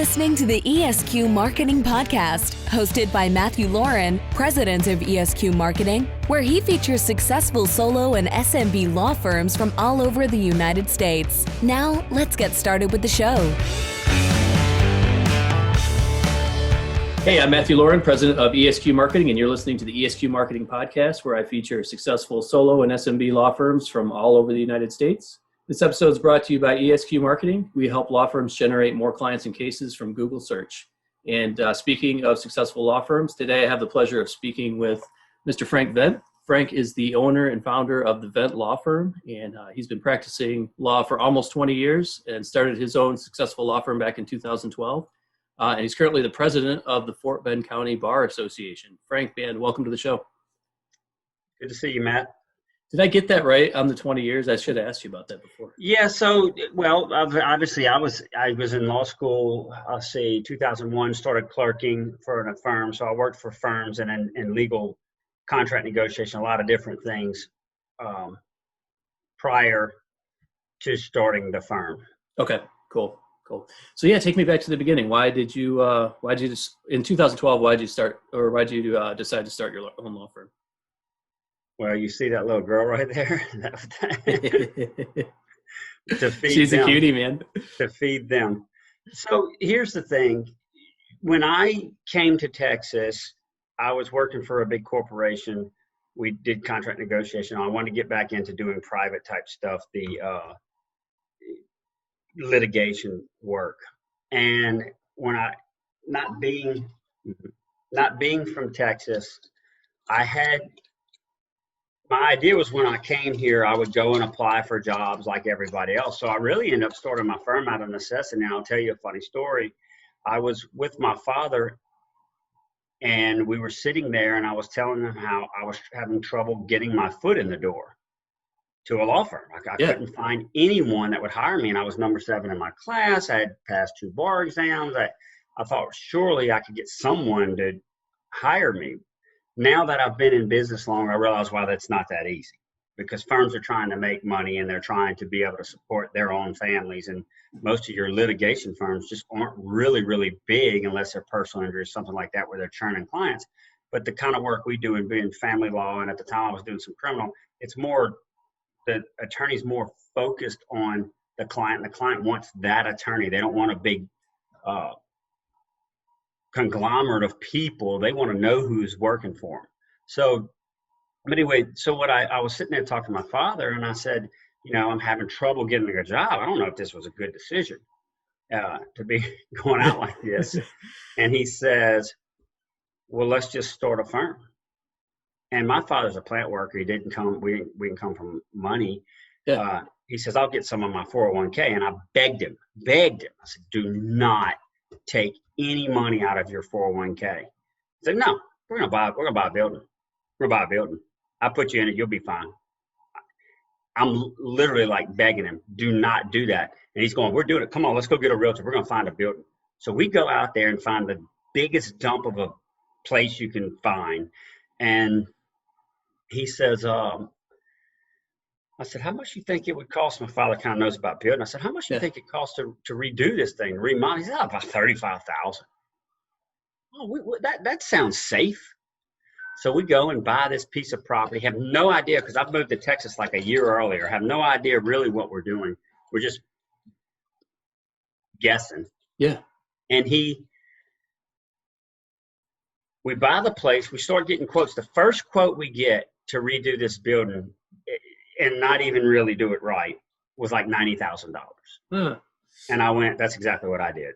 listening to the Esq.Marketing podcast, hosted by Matthew Lauren, president of Esq.Marketing, where he features successful solo and SMB law firms from all over the United States. Now, let's get started with the show. Hey, I'm Matthew Lauren, president of Esq.Marketing, and you're listening to the Esq.Marketing podcast, where I feature successful solo and SMB law firms from all over the United States. This episode is brought to you by Esq.Marketing. We help law firms generate more clients and cases from Google search. And speaking of successful law firms, today I have the pleasure of speaking with Mr. Frank Vendt. Frank is the owner and founder of the Vendt Law Firm, and he's been practicing law for almost 20 years and started his own successful law firm back in 2012. And he's currently the president of the Fort Bend County Bar Association. Frank, man, welcome to the show. Good to see you, Matt. Did I get that right on the 20 years? I should have asked you about that before. Yeah, so, well, obviously I was in law school, 2001, started clerking for a firm. So I worked for firms and in legal contract negotiation, a lot of different things prior to starting the firm. Okay, cool. So yeah, take me back to the beginning. Why did you in 2012, why did you decide to start your own law firm? Well, you see that little girl right there? To feed She's them, a cutie, man. To feed them. So here's the thing. When I came to Texas, I was working for a big corporation. We did contract negotiation. I wanted to get back into doing private type stuff, the litigation work. And when not being from Texas, my idea was when I came here, I would go and apply for jobs like everybody else. So I really ended up starting my firm out of necessity. And I'll tell you a funny story. I was with my father and we were sitting there and I was telling him how I was having trouble getting my foot in the door to a law firm. I couldn't find anyone that would hire me. And I was number 7 in my class. I had passed 2 bar exams. I thought surely I could get someone to hire me. Now that I've been in business longer, I realize why that's not that easy, because firms are trying to make money and they're trying to be able to support their own families. And most of your litigation firms just aren't really, really big unless they're personal injury or something like that where they're churning clients. But the kind of work we do in family law, and at the time I was doing some criminal, it's more, the attorney's more focused on the client. The client wants that attorney. They don't want a big conglomerate of people. They want to know who's working for them. So anyway, what I was sitting there talking to my father and I said, I'm having trouble getting a job. I don't know if this was a good decision to be going out like this. And he says, well, let's just start a firm. And my father's a plant worker. He didn't come, we didn't come from money. Yeah. He says, I'll get some of my 401k. And I begged him. I said, do not take any money out of your 401k. I said, no, we're gonna buy a building. We're gonna buy a building. I'll put you in it, you'll be fine. I'm literally like begging him, do not do that. And he's going, we're doing it. Come on, let's go get a realtor. We're gonna find a building. So we go out there and find the biggest dump of a place you can find. And he says, I said, how much do you think it would cost? My father kind of knows about building. I said, how much do you think it costs to redo this thing, remodel? He said, about $35,000. Oh, that sounds safe. So we go and buy this piece of property. Have no idea, because I've moved to Texas like a year earlier. Have no idea really what we're doing. We're just guessing. Yeah. And we buy the place. We start getting quotes. The first quote we get to redo this building and not even really do it right was like $90,000. And I went, that's exactly what I did.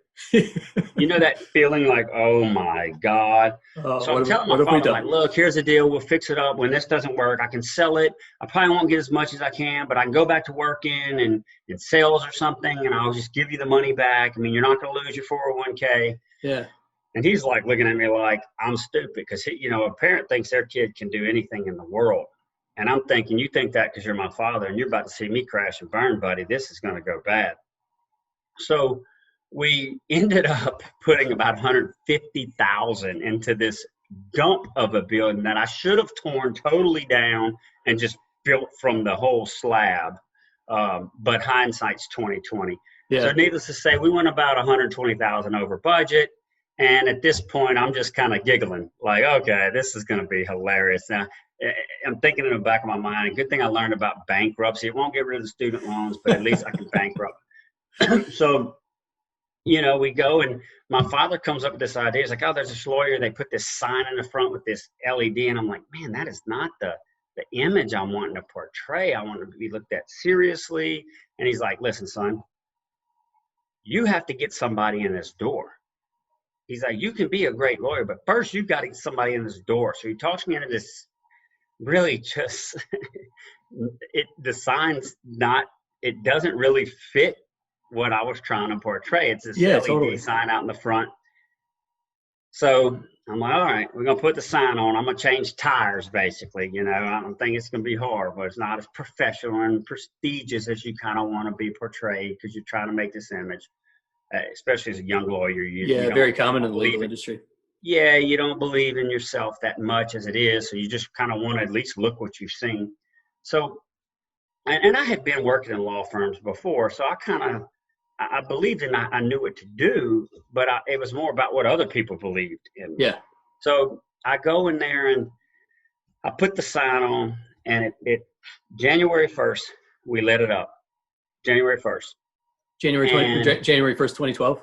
You know that feeling like, oh my God. So I'm telling my father, like, look, here's the deal. We'll fix it up. When this doesn't work, I can sell it. I probably won't get as much as I can, but I can go back to working and in sales or something, and I'll just give you the money back. I mean, you're not going to lose your 401k. Yeah. And he's like looking at me like I'm stupid, because a parent thinks their kid can do anything in the world. And I'm thinking, you think that because you're my father and you're about to see me crash and burn, buddy, this is going to go bad. So we ended up putting about $150,000 into this dump of a building that I should have torn totally down and just built from the whole slab. But hindsight's 20/20. Yeah. So needless to say, we went about 120,000 over budget. And at this point, I'm just kind of giggling like, okay, this is going to be hilarious. Now, I'm thinking in the back of my mind, good thing I learned about bankruptcy. It won't get rid of the student loans, but at least I can bankrupt. So, we go, and my father comes up with this idea. He's like, oh, there's this lawyer. They put this sign in the front with this LED. And I'm like, man, that is not the image I'm wanting to portray. I want to be looked at seriously. And he's like, listen, son, you have to get somebody in this door. He's like, you can be a great lawyer, but first you've got to get somebody in this door. So he talks me into this really just, the sign's not, it doesn't really fit what I was trying to portray. It's this LED sign out in the front. So I'm like, all right, we're going to put the sign on. I'm going to change tires, basically. I don't think it's going to be hard, but it's not as professional and prestigious as you kind of want to be portrayed because you're trying to make this image. Especially as a young lawyer. Very common in the legal industry. Yeah, you don't believe in yourself that much as it is, so you just kind of want to at least look what you've seen. So, and I had been working in law firms before, so I believed in, I knew what to do, but it was more about what other people believed in. Yeah. So I go in there and I put the sign on, and it January 1st, we lit it up. January 1st. January 1st, 2012?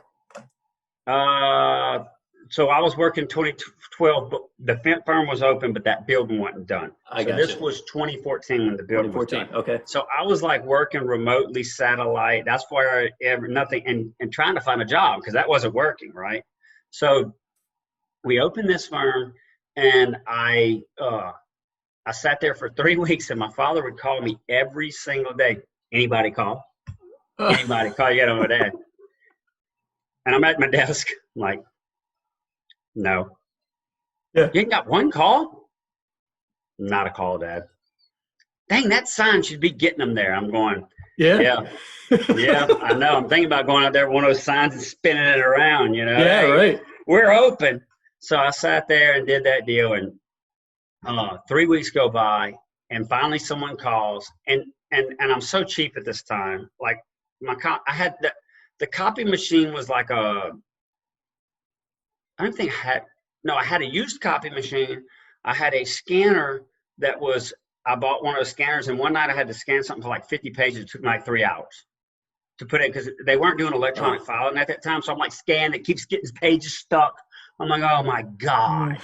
So I was working 2012, but the Vendt firm was open, but that building wasn't done. This was 2014 when the building was done. Okay. So I was like working remotely, satellite. That's where nothing, and trying to find a job because that wasn't working, right? So we opened this firm, and I sat there for 3 weeks, and my father would call me every single day. Anybody call? Anybody call? You got on my dad. And I'm at my desk, I'm like, no. Yeah. You ain't got one call? Not a call, Dad. Dang, that sign should be getting them there. I'm going, yeah, I know. I'm thinking about going out there with one of those signs and spinning it around, Yeah, hey, right. We're open. So I sat there and did that deal, and 3 weeks go by, and finally someone calls, and I'm so cheap at this time. Like I had the copy machine was like I had a used copy machine. I had a scanner I bought one of those scanners, and one night I had to scan something for like 50 pages. It took me like 3 hours to put it, because they weren't doing electronic filing at that time. So I'm like scanning, it keeps getting pages stuck. I'm like, oh my God,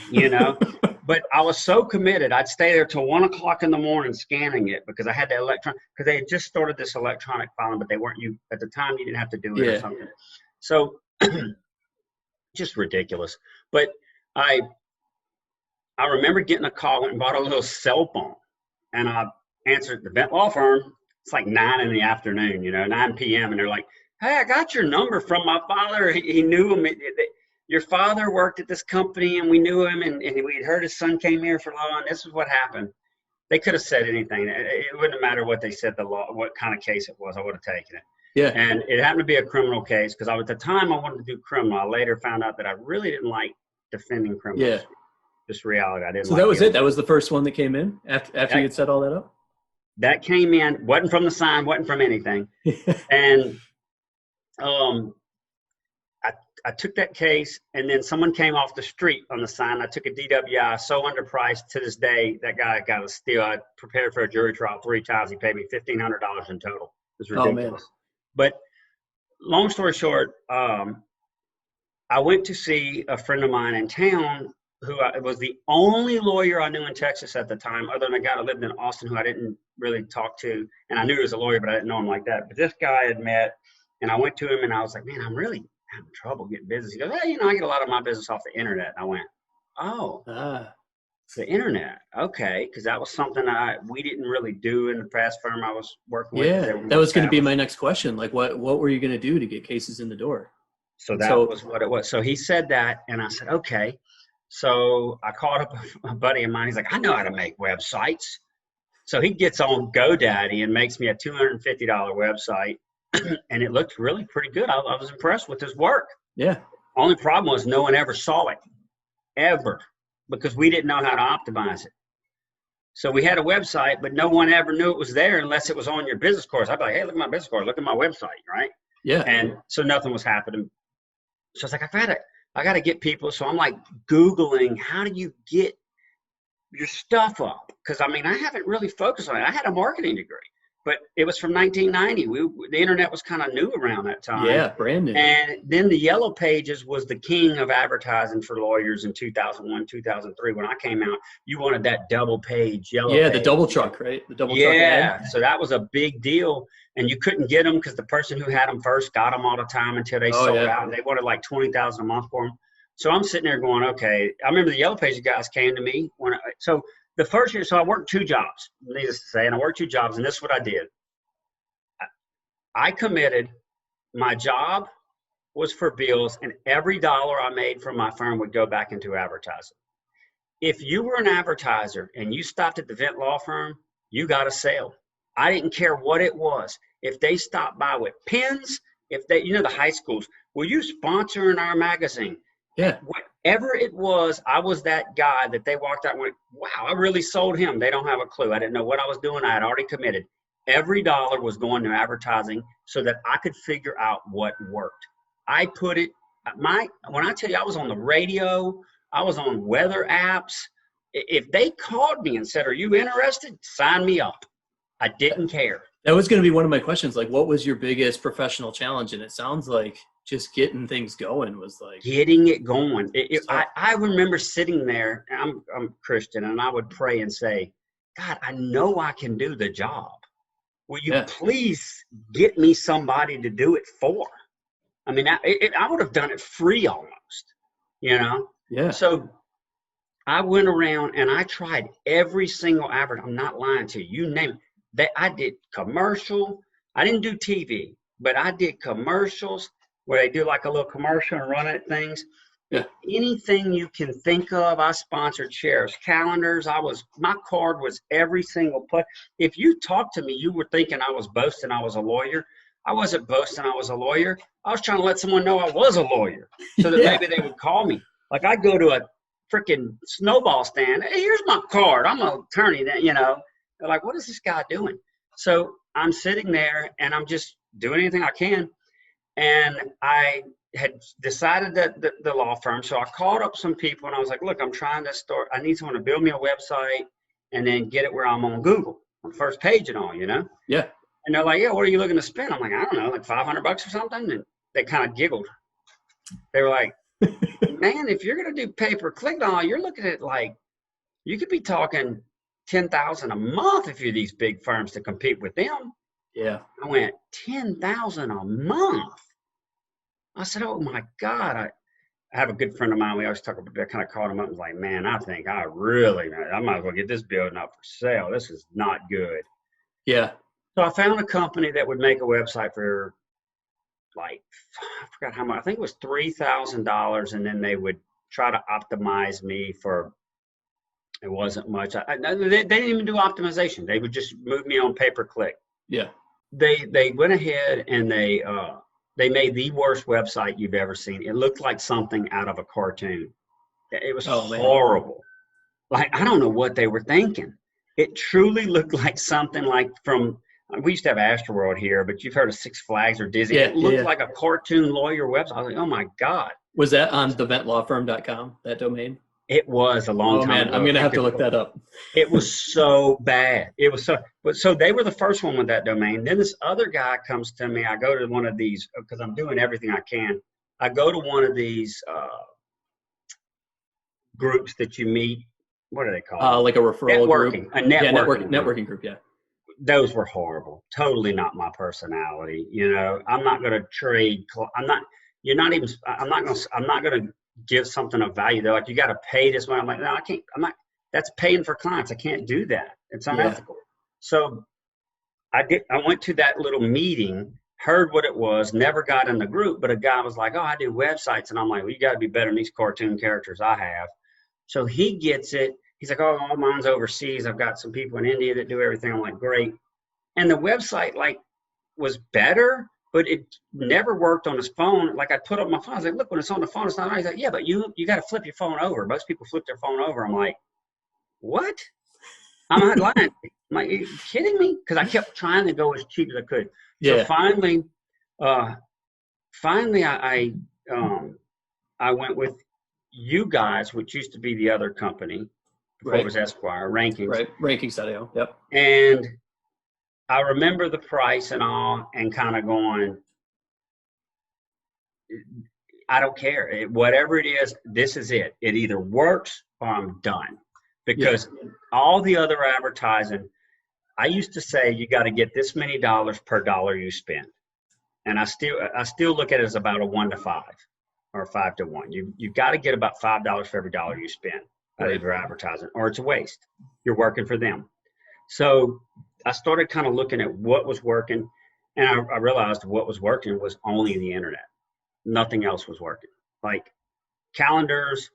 But I was so committed. I'd stay there till 1 o'clock in the morning scanning it, because I had the because they had just started this electronic filing, but they weren't, at the time you didn't have to do it or something. So just ridiculous. But I remember getting a call, went and bought a little cell phone, and I answered the Vendt Law Firm. It's like 9 in the afternoon, 9 p.m. And they're like, hey, I got your number from my father. He knew him. Your father worked at this company, and we knew him, and we had heard his son came here for law, and this is what happened. They could have said anything. It wouldn't matter what they said, what kind of case it was. I would have taken it. Yeah. And it happened to be a criminal case, because at the time I wanted to do criminal. I later found out that I really didn't like defending criminals. Yeah. Just reality. I didn't. So that was it. That was the first one that came in after you had set all that up? That came in, wasn't from the sign, wasn't from anything. And I took that case, and then someone came off the street on the sign. I took a DWI, so underpriced to this day. That guy got a steal. I prepared for a jury trial 3 times. He paid me $1,500 in total. It was ridiculous. Oh, man. But long story short, I went to see a friend of mine in town who was the only lawyer I knew in Texas at the time, other than a guy that lived in Austin who I didn't really talk to. And I knew he was a lawyer, but I didn't know him like that. But this guy I had met, and I went to him, and I was like, man, I'm really having trouble getting business. He goes, hey, I get a lot of my business off the internet. And I went, oh, the internet. Okay. Because that was something we didn't really do in the past firm I was working with. Yeah, that was going to be my next question. Like, what were you going to do to get cases in the door? So that was what it was. So he said that, and I said, okay. So I called up a buddy of mine. He's like, I know how to make websites. So he gets on GoDaddy and makes me a $250 website. And it looked really pretty good. I was impressed with his work. Yeah. Only problem was no one ever saw it, ever, because we didn't know how to optimize it. So we had a website, but no one ever knew it was there unless it was on your business course. I'd be like, hey, look at my business course. Look at my website, right? Yeah. And so nothing was happening. So I was like, I gotta get people. So I'm like Googling, how do you get your stuff up? Because I mean, I haven't really focused on it. I had a marketing degree, but it was from 1990. The internet was kind of new around that time. Yeah, brand new. And then the Yellow Pages was the king of advertising for lawyers in 2001, 2003. When I came out, you wanted that double page yellow Yeah, page. the double truck, right? The double truck ad. Yeah, so that was a big deal. And you couldn't get them because the person who had them first got them all the time until they sold out. And they wanted like $20,000 a month for them. So I'm sitting there going, okay. I remember the Yellow Pages guys came to me. So the first year, so I worked 2 jobs, needless to say. And I worked 2 jobs, and this is what I did. I committed. My job was for bills, and every dollar I made from my firm would go back into advertising. If you were an advertiser and you stopped at the Vendt Law Firm, you got a sale. I didn't care what it was. If they stopped by with pens, if they, the high schools, will you sponsor in our magazine? Yeah. Whatever it was, I was that guy that they walked out and went, wow, I really sold him. They don't have a clue. I didn't know what I was doing. I had already committed. Every dollar was going to advertising so that I could figure out what worked. I put it, when I tell you I was on the radio, I was on weather apps. If they called me and said, are you interested? Sign me up. I didn't care. That was going to be one of my questions. Like, what was your biggest professional challenge? And it sounds like just getting things going was like. Getting it going. I remember sitting there, and I'm Christian, and I would pray and say, God, I know I can do the job. Will you please get me somebody to do it for? I mean, I would have done it free almost, Yeah. So I went around and I tried every single advert. I'm not lying to you. You name it. I did commercial. I didn't do TV, but I did commercials where they do like a little commercial and run at things. Yeah. Anything you can think of, I sponsored sheriff's calendars. My card was every single place. If you talked to me, you were thinking I was boasting I was a lawyer. I wasn't boasting I was a lawyer. I was trying to let someone know I was a lawyer so that maybe they would call me. Like I'd go to a freaking snowball stand. Hey, here's my card. I'm an attorney. They're like, what is this guy doing? So I'm sitting there and I'm just doing anything I can. And I had decided that the law firm. So I called up some people and I was like, look, I'm trying to start. I need someone to build me a website and then get it where I'm on Google, on the first page and all, Yeah. And they're like, yeah, what are you looking to spend? I'm like, I don't know, like $500 or something. And they kind of giggled. They were like, man, if you're going to do pay-per-click and all, you're looking at like, you could be talking $10,000 a month if you're these big firms to compete with them. Yeah. I went, $10,000 a month. I said, oh my God. I have a good friend of mine. We always talk about that. Kind of called him up and was like, man, I think I might as well get this building up for sale. This is not good. Yeah. So I found a company that would make a website for like, I forgot how much, I think it was $3,000. And then they would try to optimize me for, it wasn't much. They didn't even do optimization. They would just move me on pay-per-click. Yeah. They went ahead and they made the worst website you've ever seen. It looked like something out of a cartoon. It was horrible. Like, I don't know what they were thinking. It truly looked like something like we used to have Astroworld here, but you've heard of Six Flags or Disney. Yeah, it looked like a cartoon lawyer website. I was like, oh my God. Was that on the ventlawfirm.com, that domain? It was a long time ago. I'm going to have to look that up. It was so bad. So they were the first one with that domain. Then this other guy comes to me. I go to one of these because I'm doing everything I can. I go to one of these groups that you meet. What are they called? Like a referral group. A networking group. Yeah. Those were horrible. Totally not my personality. I'm not going to trade. I'm not going to give something of value. They're like, you got to pay this one. I'm like, no, I can't. I'm not. That's paying for clients. I can't do that. It's unethical. Yeah. So I went to that little meeting, heard what it was, never got in the group, but a guy was like, oh, I do websites. And I'm like, well, you got to be better than these cartoon characters I have. So he gets it. He's like, oh, all mine's overseas. I've got some people in India that do everything. I'm like, great. And the website was better, but it never worked on his phone. Like I put up my phone. I was like, look, when it's on the phone, it's not. He's like, yeah, but you got to flip your phone over. Most people flip their phone over. I'm like, what? I'm not lying. I'm like, are you kidding me? Because I kept trying to go as cheap as I could. Yeah. So finally, finally, I went with you guys, which used to be the other company before it was Esquire Rankings. Right, rankings.io. Yep. And I remember the price and all, and kind of going, I don't care. Whatever it is, this is it. It either works or I'm done. Because all the other advertising, I used to say you got to get this many dollars per dollar you spend. And I still look at it as about a 1 to 5 or 5 to 1. You've got to get about $5 for every dollar you spend out of your advertising, or it's a waste. You're working for them. So I started kind of looking at what was working, and I realized what was working was only the internet. Nothing else was working. Like calendars,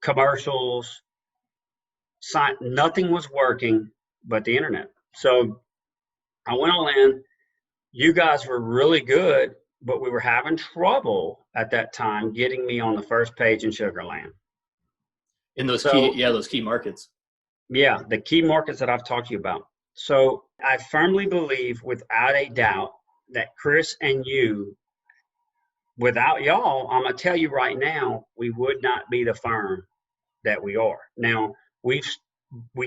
commercials, nothing was working but the internet. So I went all in. You guys were really good, but we were having trouble at that time getting me on the first page in Sugar Land. In those key markets. Yeah, the key markets that I've talked to you about. So I firmly believe, without a doubt, that Chris and you, without y'all, I'm going to tell you right now, we would not be the firm that we are. Now, we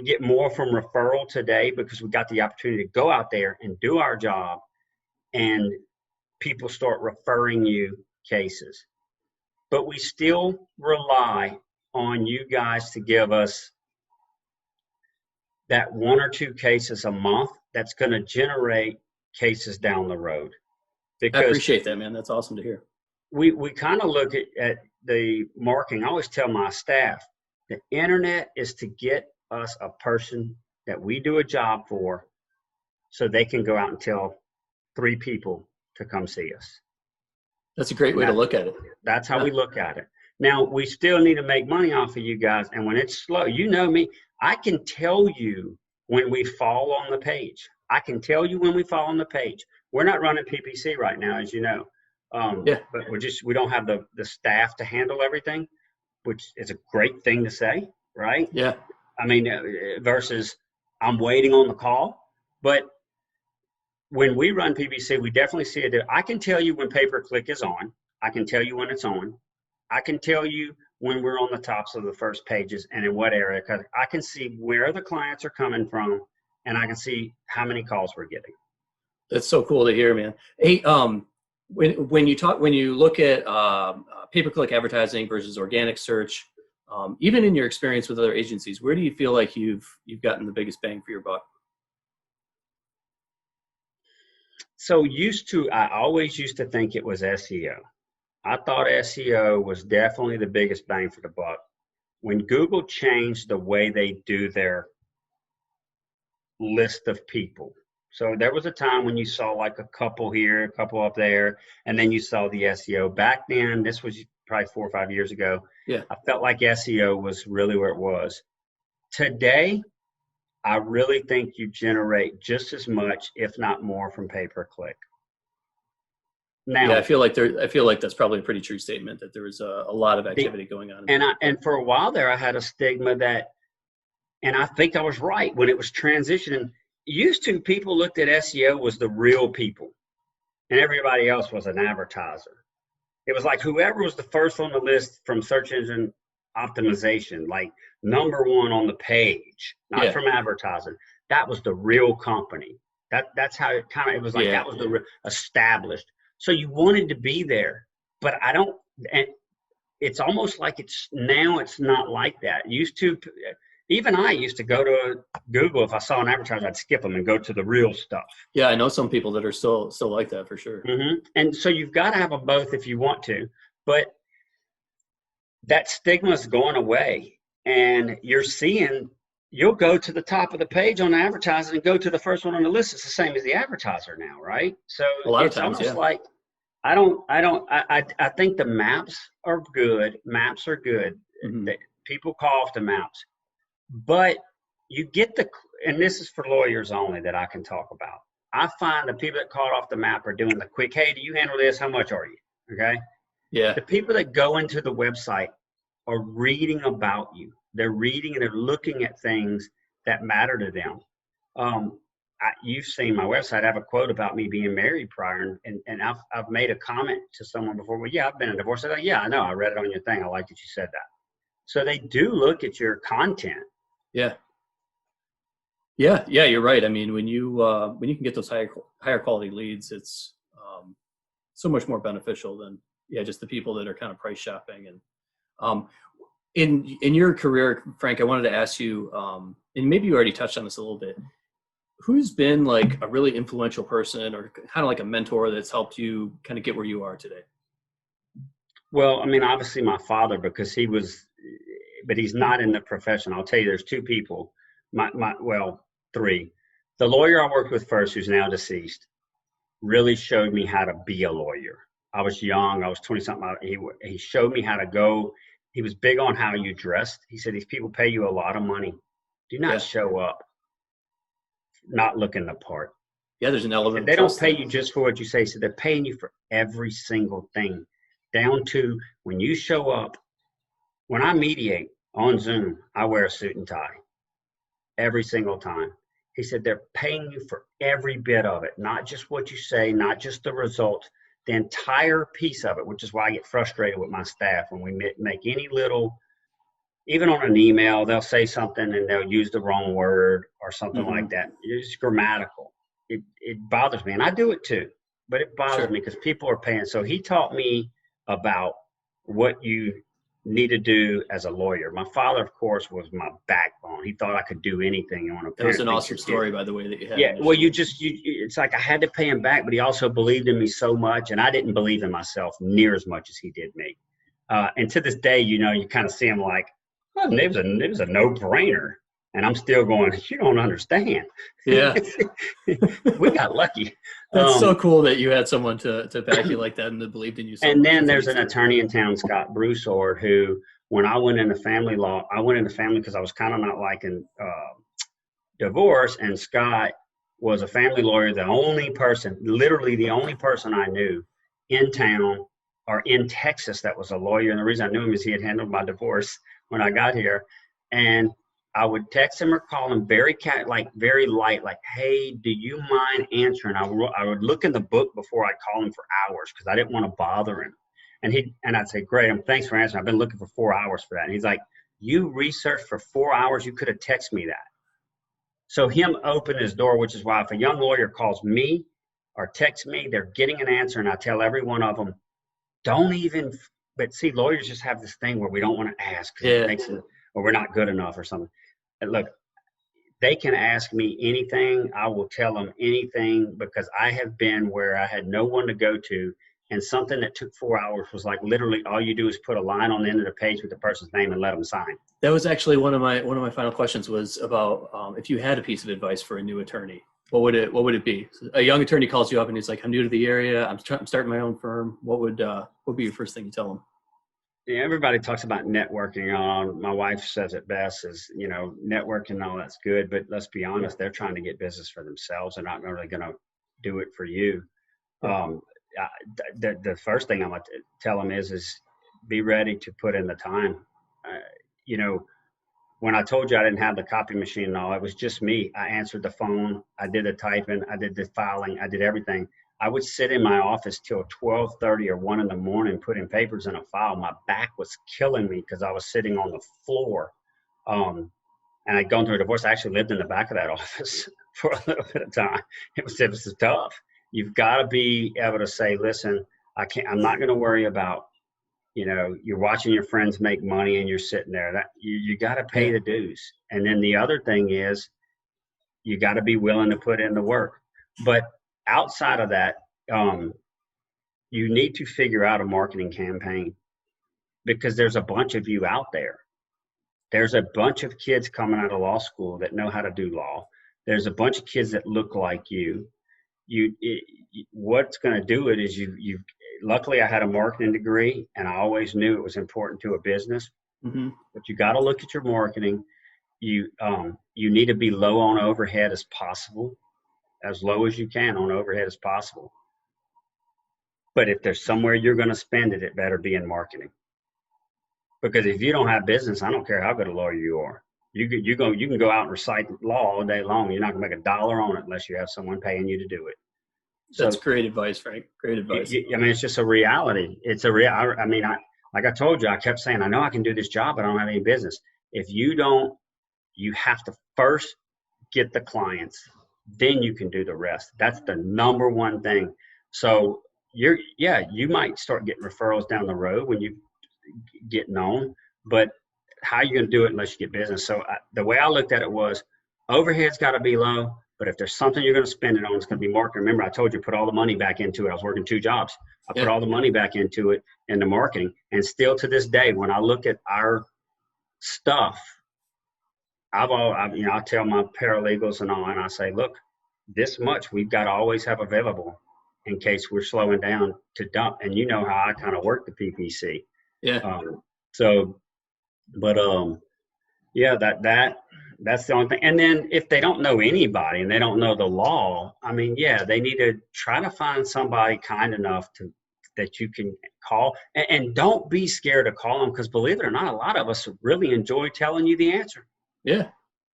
get more from referral today because we got the opportunity to go out there and do our job, and people start referring you cases. But we still rely on you guys to give us that 1 or 2 cases a month that's going to generate cases down the road. Because I appreciate that, man. That's awesome to hear. We kind of look at the marketing. I always tell my staff, the internet is to get us a person that we do a job for so they can go out and tell 3 people to come see us. That's a great way to look at it. That's how we look at it. Now, we still need to make money off of you guys. And when it's slow, you know me, I can tell you when we fall on the page. I can tell you when we fall on the page. We're not running PPC right now, as you know. But we don't have the staff to handle everything, which is a great thing to say, right? Yeah. I mean, versus I'm waiting on the call. But when we run PPC, we definitely see it. I can tell you when pay-per-click is on. I can tell you when it's on. I can tell you when we're on the tops of the first pages and in what area, because I can see where the clients are coming from, and I can see how many calls we're getting. That's so cool to hear, man. Hey, when you look at pay-per-click advertising versus organic search, even in your experience with other agencies, where do you feel like you've gotten the biggest bang for your buck? So I always used to think it was SEO. I thought SEO was definitely the biggest bang for the buck. When Google changed the way they do their list of people. So there was a time when you saw like a couple here, a couple up there, and then you saw the SEO. Back then, this was probably 4 or 5 years ago. Yeah. I felt like SEO was really where it was. Today, I really think you generate just as much, if not more, from pay-per-click. Now, yeah, I feel like that's probably a pretty true statement, that there was a lot of activity going on. And for a while there, I had a stigma that, and I think I was right when it was transitioning. Used to, people looked at SEO was the real people, and everybody else was an advertiser. It was like whoever was the first on the list from search engine optimization, like number 1 on the page, not from advertising. That was the real company. That's how it was like. That was the established. So you wanted to be there, but and it's almost like it's not like that. Even I used to go to Google. If I saw an advertiser, I'd skip them and go to the real stuff. Yeah, I know some people that are still like that for sure. Mm-hmm. And so you've got to have them both if you want to, but that stigma is going away, and you'll go to the top of the page on advertising and go to the first one on the list. It's the same as the advertiser now, right? So a lot of times, almost like I think the maps are good. Maps are good. Mm-hmm. People call off the maps, but you get and this is for lawyers only that I can talk about. I find the people that call off the map are doing the quick, hey, do you handle this? How much are you? Okay. Yeah. The people that go into the website are reading about you. They're reading and they're looking at things that matter to them. you've seen my website. I have a quote about me being married prior, and I've made a comment to someone before. Well, yeah, I've been in divorce. I go, yeah, I know. I read it on your thing. I like that you said that. So they do look at your content. Yeah. Yeah, you're right. I mean, when you can get those higher quality leads, it's so much more beneficial than just the people that are kind of price shopping. And in your career, Frank, I wanted to ask you, and maybe you already touched on this a little bit. Who's been like a really influential person or kind of like a mentor that's helped you kind of get where you are today? Well, I mean, obviously my father, because but he's not in the profession. I'll tell you, there's two people, three. The lawyer I worked with first, who's now deceased, really showed me how to be a lawyer. I was young. I was 20 something. He showed me how to go. He was big on how you dressed. He said, these people pay you a lot of money. Do not show up not looking the part. Yeah, there's an element. They don't pay you just for what you say. So they're paying you for every single thing, down to when you show up. When I mediate on Zoom, I wear a suit and tie every single time. He said they're paying you for every bit of it, not just what you say, not just the result, the entire piece of it, which is why I get frustrated with my staff when we make any little, even on an email, they'll say something and they'll use the wrong word or something like that. It's grammatical. It bothers me, and I do it too, but it bothers me because people are paying. So he taught me about what you need to do as a lawyer. My father, of course, was my backbone. He thought I could do anything. That was an awesome story, by the way, that you had. Yeah, well, it's like I had to pay him back, but he also believed in me so much, and I didn't believe in myself near as much as he did me. And to this day, you kind of see him like, well, it was a no-brainer. And I'm still going, you don't understand. Yeah. We got lucky. That's so cool that you had someone to back you like that and that believed in you so and much. Then there's an attorney in town, Scott Broussard, who, when I went into family law, I went into family because I was kind of not liking divorce. And Scott was a family lawyer, literally the only person I knew in town or in Texas that was a lawyer. And the reason I knew him is he had handled my divorce when I got here. And I would text him or call him very light, like, hey, do you mind answering? I would look in the book before I'd call him for hours because I didn't want to bother him. And I'd say, great, thanks for answering. I've been looking for 4 hours for that. And he's like, you researched for 4 hours? You could have texted me that. So him opened his door, which is why if a young lawyer calls me or texts me, they're getting an answer. And I tell every one of them, but see, lawyers just have this thing where we don't want to ask because it makes it, or we're not good enough or something. And look, they can ask me anything. I will tell them anything because I have been where I had no one to go to, and something that took 4 hours was like literally all you do is put a line on the end of the page with the person's name and let them sign. That was actually one of my final questions was about if you had a piece of advice for a new attorney, what would it be? A young attorney calls you up and he's like, I'm new to the area. I'm starting my own firm. What would be your first thing you tell them? Yeah, everybody talks about networking. My wife says it best is, networking and all that's good, but let's be honest, they're trying to get business for themselves. They're not really going to do it for you. The first thing I'm going to tell them is be ready to put in the time. When I told you I didn't have the copy machine and all, it was just me. I answered the phone. I did the typing. I did the filing. I did everything. I would sit in my office till 12:30 or 1 in the morning, putting papers in a file. My back was killing me because I was sitting on the floor. And I'd gone through a divorce. I actually lived in the back of that office for a little bit of time. It was tough. You've got to be able to say, listen, I'm not going to worry about, you're watching your friends make money and you're sitting there. That you got to pay the dues. And then the other thing is you got to be willing to put in the work. But outside of that, you need to figure out a marketing campaign because there's a bunch of you out there. There's a bunch of kids coming out of law school that know how to do law. There's a bunch of kids that look like you. What's going to do it is luckily I had a marketing degree and I always knew it was important to a business, but you got to look at your marketing. You need to be low on overhead as possible, as low as you can on overhead as possible. But if there's somewhere you're going to spend it, it better be in marketing. Because if you don't have business, I don't care how good a lawyer you are, You can go out and recite law all day long. You're not going to make $1 on it unless you have someone paying you to do it. That's great advice, Frank. Great advice. I mean, it's just a reality. It's a real. I mean, like I told you, I kept saying, I know I can do this job, but I don't have any business. If you don't, you have to first get the clients, then you can do the rest. That's the number one thing. So you might start getting referrals down the road when you get known, but how are you going to do it unless you get business? So the way I looked at it was overhead's got to be low, but if there's something you're going to spend it on, it's going to be marketing. Remember, I told you, put all the money back into it. I was working 2 jobs. I put all the money back into it, into marketing. And still to this day, when I look at our stuff, I tell my paralegals and all, and I say, look, this much we've got to always have available in case we're slowing down to dump. And you know how I kind of work the PPC. Yeah. That's the only thing. And then if they don't know anybody and they don't know the law, I mean, they need to try to find somebody kind enough that you can call, and don't be scared to call them, because believe it or not, a lot of us really enjoy telling you the answer. Yeah.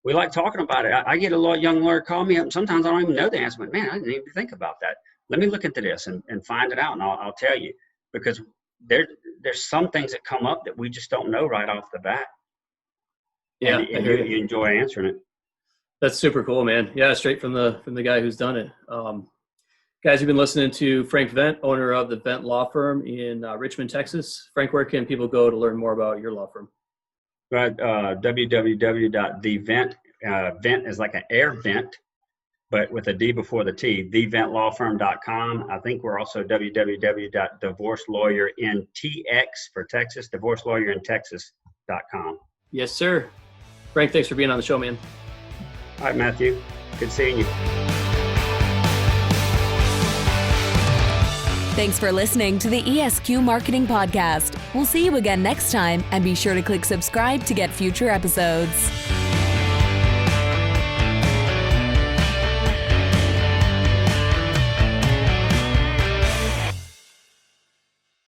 We like talking about it. I get a lot of young lawyer call me up. Sometimes I don't even know the answer, but man, I didn't even think about that. Let me look into this and find it out, and I'll tell you, because there's some things that come up that we just don't know right off the bat. Yeah, and you enjoy answering it. That's super cool, man. Yeah, straight from the guy who's done it. Guys, you've been listening to Frank Vendt, owner of the Vendt Law Firm in Richmond, Texas. Frank, where can people go to learn more about your law firm? www.thevent. Vent is like an air vent, but with a D before the T. TheVentLawFirm.com. I think we're also www.divorcelawyerintx for Texas. DivorceLawyerInTexas.com. Yes, sir. Frank, thanks for being on the show, man. All right, Matthew. Good seeing you. Thanks for listening to the ESQ Marketing Podcast. We'll see you again next time, and be sure to click subscribe to get future episodes.